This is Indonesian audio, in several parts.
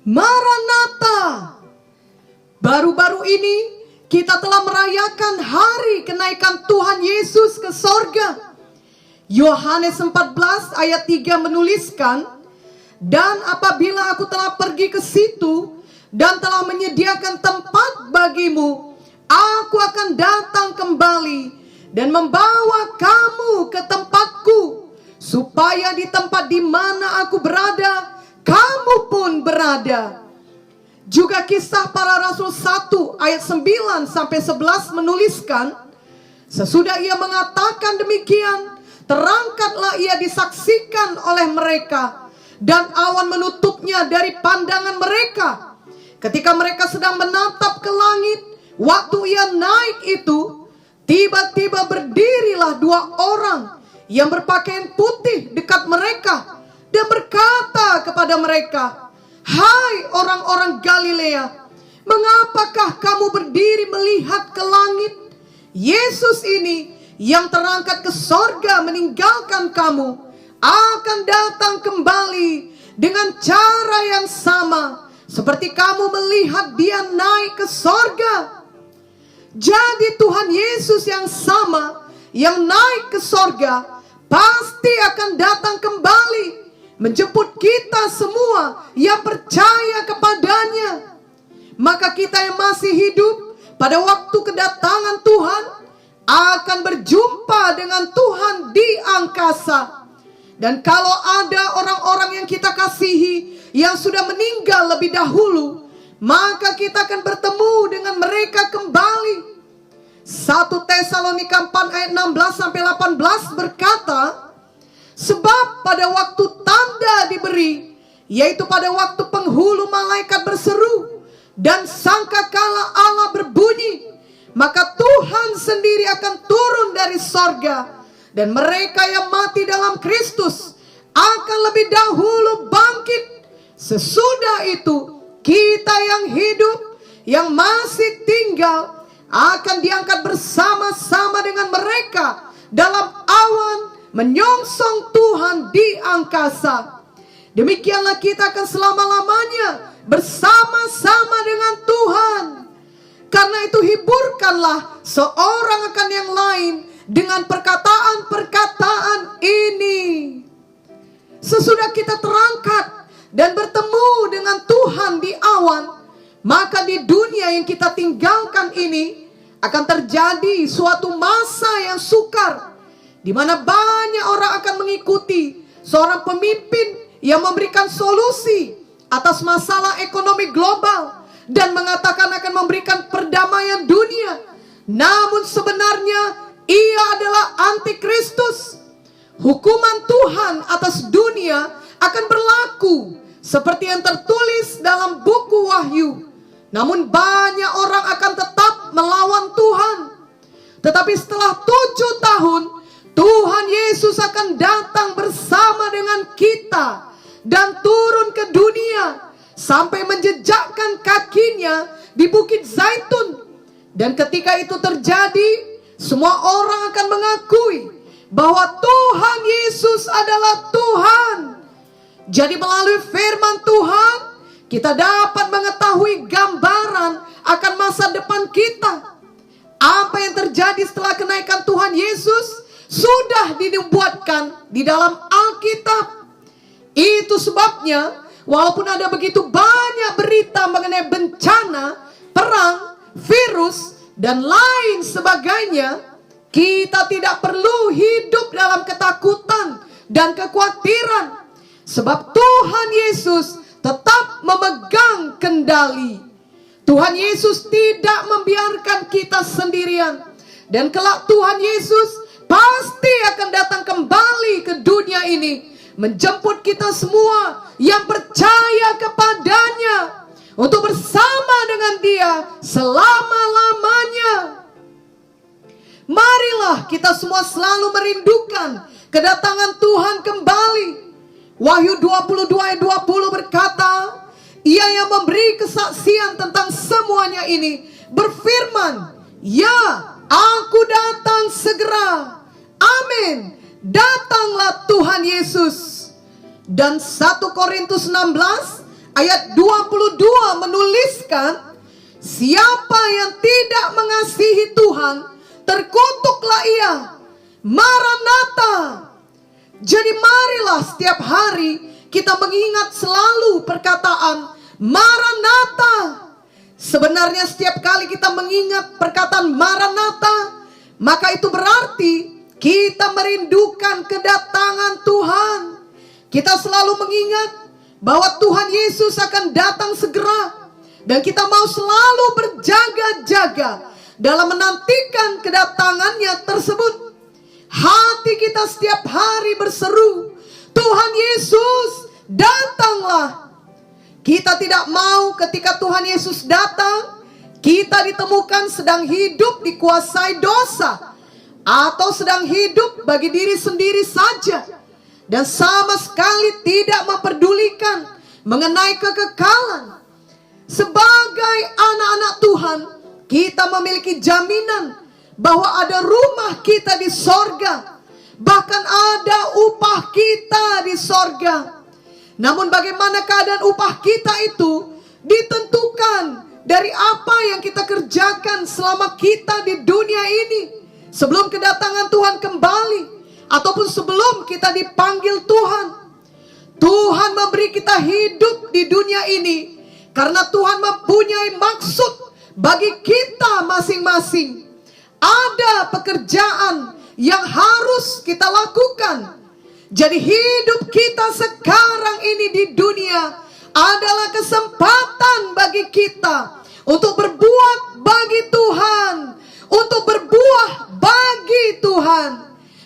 Maranatha. Baru-baru ini kita telah merayakan hari kenaikan Tuhan Yesus ke sorga. Yohanes 14 ayat 3 menuliskan, "Dan apabila aku telah pergi ke situ dan telah menyediakan tempat bagimu, aku akan datang kembali dan membawa kamu ke tempatku, supaya di tempat di mana aku berada, kamu pun berada." Juga Kisah Para Rasul 1 ayat 9 sampai 11 menuliskan, "Sesudah ia mengatakan demikian, terangkatlah ia disaksikan oleh mereka, dan awan menutupnya dari pandangan mereka. Ketika mereka sedang menatap ke langit, waktu ia naik itu, tiba-tiba berdirilah 2 orang yang berpakaian putih dekat mereka dan berkata kepada mereka, 'Hai orang-orang Galilea, mengapakah kamu berdiri melihat ke langit? Yesus ini yang terangkat ke sorga meninggalkan kamu, akan datang kembali dengan cara yang sama seperti kamu melihat dia naik ke sorga.'" Jadi Tuhan Yesus yang sama, yang naik ke sorga, pasti akan datang kembali menjemput kita semua yang percaya kepadanya. Maka kita yang masih hidup pada waktu kedatangan Tuhan akan berjumpa dengan Tuhan di angkasa. Dan kalau ada orang-orang yang kita kasihi yang sudah meninggal lebih dahulu, maka kita akan bertemu dengan mereka kembali. 1 Tesalonika 4 ayat 16 sampai 18 berkata, "Sebab pada waktu tanda diberi, yaitu pada waktu penghulu malaikat berseru dan sangkakala Allah berbunyi, maka Tuhan sendiri akan turun dari sorga, dan mereka yang mati dalam Kristus akan lebih dahulu bangkit. Sesudah itu kita yang hidup, yang masih tinggal, akan diangkat bersama-sama dengan mereka dalam awan menyongsong Tuhan di angkasa. Demikianlah kita akan selama-lamanya bersama-sama dengan Tuhan. Karena itu hiburkanlah seorang akan yang lain dengan perkataan-perkataan ini." Sesudah kita terangkat dan bertemu dengan Tuhan di awan, maka di dunia yang kita tinggalkan ini akan terjadi suatu masa yang sukar, di mana banyak orang akan mengikuti seorang pemimpin yang memberikan solusi atas masalah ekonomi global dan mengatakan akan memberikan perdamaian dunia. Namun sebenarnya ia adalah antikristus. Hukuman Tuhan atas dunia akan berlaku seperti yang tertulis dalam buku Wahyu. Namun banyak orang akan tetap melawan Tuhan. Tetapi setelah 7 tahun, Tuhan Yesus akan datang bersama dengan kita dan turun ke dunia sampai menjejakkan kakinya di Bukit Zaitun. Dan ketika itu terjadi, semua orang akan mengakui bahwa Tuhan Yesus adalah Tuhan. Jadi melalui firman Tuhan, kita dapat mengetahui gambaran akan masa depan kita. Apa yang terjadi setelah kenaikan Tuhan Yesus sudah dinubuatkan di dalam Alkitab. Itu sebabnya walaupun ada begitu banyak berita mengenai bencana, perang, virus, dan lain sebagainya, kita tidak perlu hidup dalam ketakutan dan kekhawatiran. Sebab Tuhan Yesus tetap memegang kendali. Tuhan Yesus tidak membiarkan kita sendirian. Dan kelak Tuhan Yesus pasti akan datang kembali ke dunia ini, menjemput kita semua yang percaya kepadanya untuk bersama dengan Dia selama-lamanya. Marilah kita semua selalu merindukan kedatangan Tuhan kembali. Wahyu 22 ayat 20 berkata, Ia yang memberi kesaksian tentang semuanya ini berfirman, "Ya, aku datang segera." Amin. datanglah Tuhan Yesus. Dan 1 Korintus 16 ayat 22 menuliskan, siapa yang tidak mengasihi Tuhan, terkutuklah ia. Maranatha. Jadi marilah setiap hari kita mengingat selalu perkataan Maranatha. Sebenarnya setiap kali kita mengingat perkataan Maranatha, maka itu berarti kita merindukan kedatangan Tuhan. Kita selalu mengingat bahwa Tuhan Yesus akan datang segera. Dan kita mau selalu berjaga-jaga dalam menantikan kedatangannya tersebut. Hati kita setiap hari berseru, Tuhan Yesus, datanglah. Kita tidak mau ketika Tuhan Yesus datang, kita ditemukan sedang hidup dikuasai dosa, atau sedang hidup bagi diri sendiri saja, dan sama sekali tidak memperdulikan mengenai kekekalan. Sebagai anak-anak Tuhan, kita memiliki jaminan bahwa ada rumah kita di sorga, bahkan ada upah kita di sorga. Namun bagaimana keadaan upah kita itu ditentukan dari apa yang kita kerjakan selama kita di dunia ini, sebelum kedatangan Tuhan kembali, ataupun sebelum kita dipanggil Tuhan. Tuhan memberi kita hidup di dunia ini karena Tuhan mempunyai maksud bagi kita masing-masing. Ada pekerjaan yang harus kita lakukan. Jadi hidup kita sekarang ini di dunia adalah kesempatan bagi kita untuk berbuat bagi Tuhan, untuk berbuah bagi Tuhan.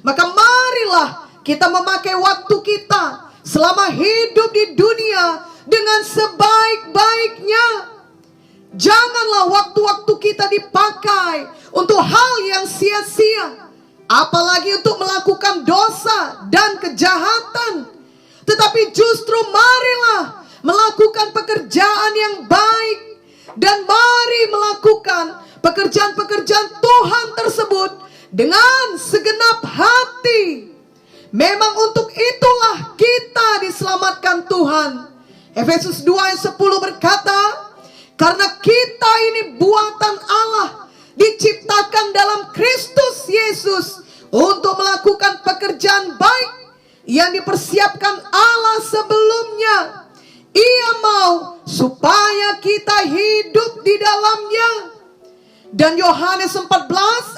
Maka marilah kita memakai waktu kita selama hidup di dunia dengan sebaik-baiknya. Janganlah waktu-waktu kita dipakai untuk hal yang sia-sia, apalagi untuk melakukan dosa dan kejahatan. Tetapi justru marilah melakukan pekerjaan yang baik, dan mari melakukan pekerjaan-pekerjaan Tuhan tersebut dengan segenap hati. Memang untuk itulah kita diselamatkan Tuhan. Efesus 2 ayat 10 berkata, karena kita ini buatan Allah, diciptakan dalam Kristus Yesus untuk melakukan pekerjaan baik yang dipersiapkan Allah sebelumnya. Ia mau supaya kita hidup di dalamnya. Dan Yohanes 14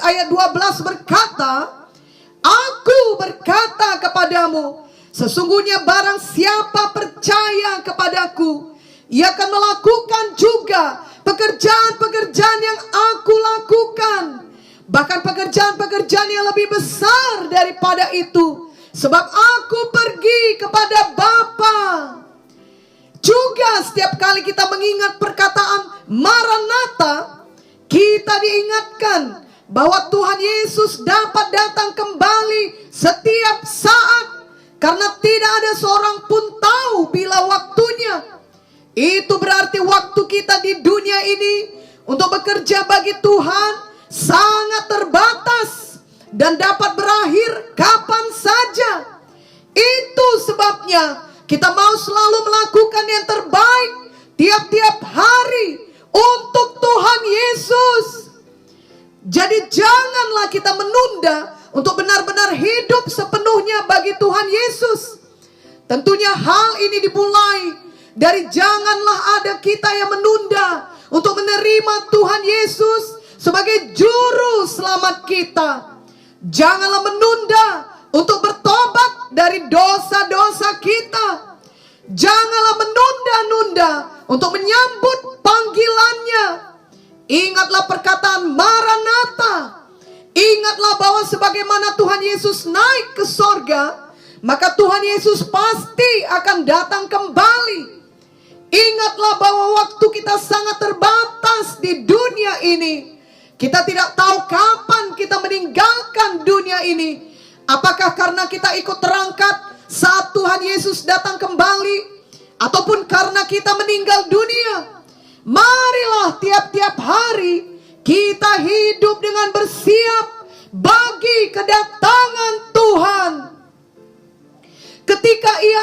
ayat 12 berkata, Aku berkata kepadamu, sesungguhnya barang siapa percaya kepadaku, ia akan melakukan juga pekerjaan-pekerjaan yang aku lakukan. Bahkan pekerjaan-pekerjaan yang lebih besar daripada itu, sebab aku pergi kepada Bapa. Juga setiap kali kita mengingat perkataan Maranatha, kita diingatkan bahwa Tuhan Yesus dapat datang kembali setiap saat, karena tidak ada seorang pun tahu bila waktunya. Itu berarti waktu kita di dunia ini untuk bekerja bagi Tuhan sangat terbatas dan dapat berakhir kapan saja. Itu sebabnya kita mau selalu melakukan yang terbaik tiap-tiap hari untuk Tuhan Yesus. Jadi janganlah kita menunda untuk benar-benar hidup sepenuhnya bagi Tuhan Yesus. Tentunya hal ini dimulai dari janganlah ada kita yang menunda untuk menerima Tuhan Yesus sebagai juru selamat kita. Janganlah menunda untuk bertobat dari dosa-dosa kita. Janganlah menunda-nunda untuk menyambut panggilannya. Ingatlah perkataan Maranatha. Ingatlah bahwa sebagaimana Tuhan Yesus naik ke sorga, maka Tuhan Yesus pasti akan datang kembali. Ingatlah bahwa waktu kita sangat terbatas di dunia ini. Kita tidak tahu kapan kita meninggalkan dunia ini. Apakah karena kita ikut terangkat saat Tuhan Yesus datang kembali, ataupun karena kita meninggal dunia. Marilah tiap-tiap hari kita hidup dengan bersiap bagi kedatangan Tuhan.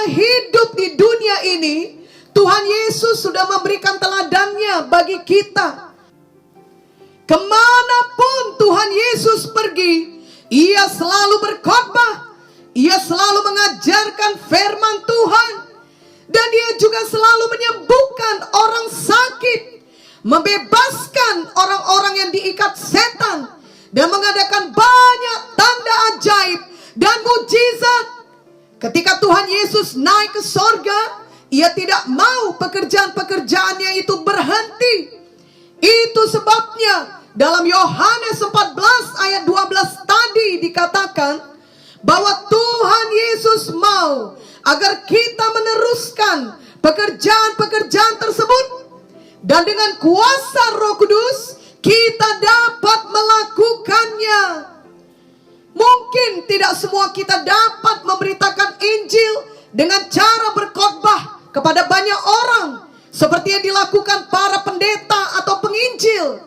hidup di dunia ini, Tuhan Yesus sudah memberikan teladannya bagi kita. Kemanapun Tuhan Yesus pergi, Ia selalu berkhotbah, Ia selalu mengajarkan firman Tuhan, dan Dia juga selalu menyembuhkan orang sakit, membebaskan orang-orang yang diikat setan, dan mengadakan banyak tanda ajaib dan mujizat. Ketika Tuhan Yesus naik ke sorga, Ia tidak mau pekerjaan-pekerjaannya itu berhenti. Itu sebabnya dalam Yohanes 14 ayat 12 tadi dikatakan bahwa Tuhan Yesus mau agar kita meneruskan pekerjaan-pekerjaan tersebut, dan dengan kuasa Roh Kudus kita dapat melakukannya. Mungkin tidak semua kita dapat memberitakan Injil dengan cara berkhotbah kepada banyak orang seperti yang dilakukan para pendeta atau penginjil.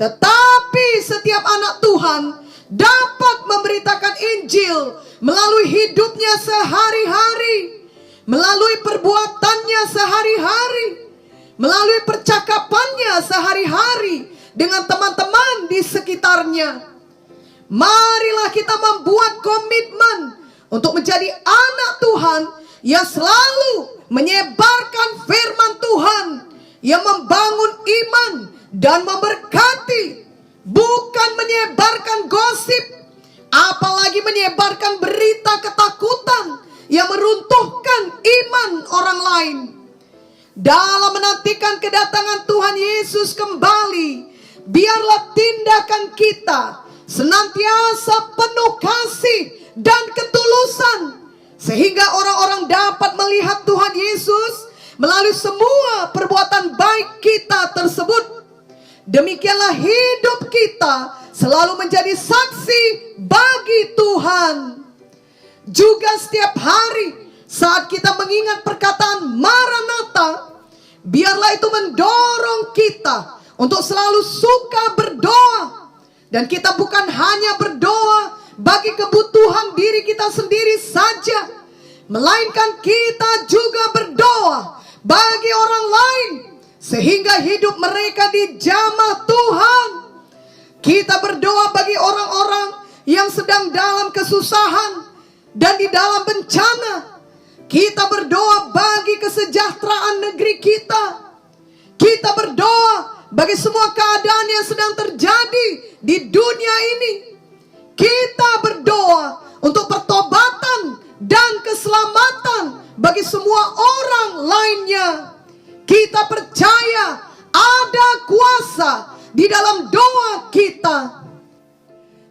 Tetapi setiap anak Tuhan dapat memberitakan Injil melalui hidupnya sehari-hari, melalui perbuatannya sehari-hari, melalui percakapannya sehari-hari dengan teman-teman di sekitarnya. Marilah kita membuat komitmen untuk menjadi anak Tuhan yang selalu menyebarkan firman Tuhan, yang membangun iman dan memberkati, bukan menyebarkan gosip, apalagi menyebarkan berita ketakutan yang meruntuhkan iman orang lain. Dalam menantikan kedatangan Tuhan Yesus kembali, biarlah tindakan kita senantiasa penuh kasih dan ketulusan, sehingga orang-orang dapat melihat Tuhan Yesus melalui semua perbuatan baik kita tersebut. Demikianlah hidup kita selalu menjadi saksi bagi Tuhan. Juga setiap hari saat kita mengingat perkataan Maranatha, biarlah itu mendorong kita untuk selalu suka berdoa. Dan kita bukan hanya berdoa bagi kebutuhan diri kita sendiri saja, melainkan kita juga berdoa bagi orang lain, sehingga hidup mereka dijamah Tuhan. Kita berdoa bagi orang-orang yang sedang dalam kesusahan dan di dalam bencana. Kita berdoa bagi kesejahteraan negeri kita. Kita berdoa bagi semua keadaan yang sedang terjadi di dunia ini. Kita berdoa untuk pertobatan dan keselamatan bagi semua orang lainnya. Kita percaya ada kuasa di dalam doa kita.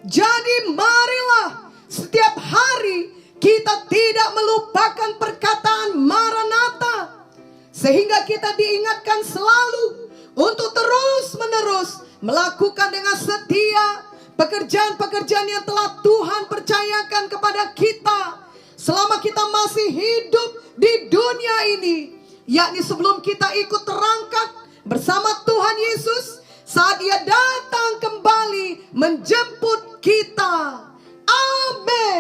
Jadi marilah setiap hari kita tidak melupakan perkataan Maranatha, sehingga kita diingatkan selalu untuk terus-menerus melakukan dengan setia pekerjaan-pekerjaan yang telah Tuhan percayakan kepada kita selama kita masih hidup di dunia ini, yakni sebelum kita ikut terangkat bersama Tuhan Yesus saat Ia datang kembali menjemput kita. Amin.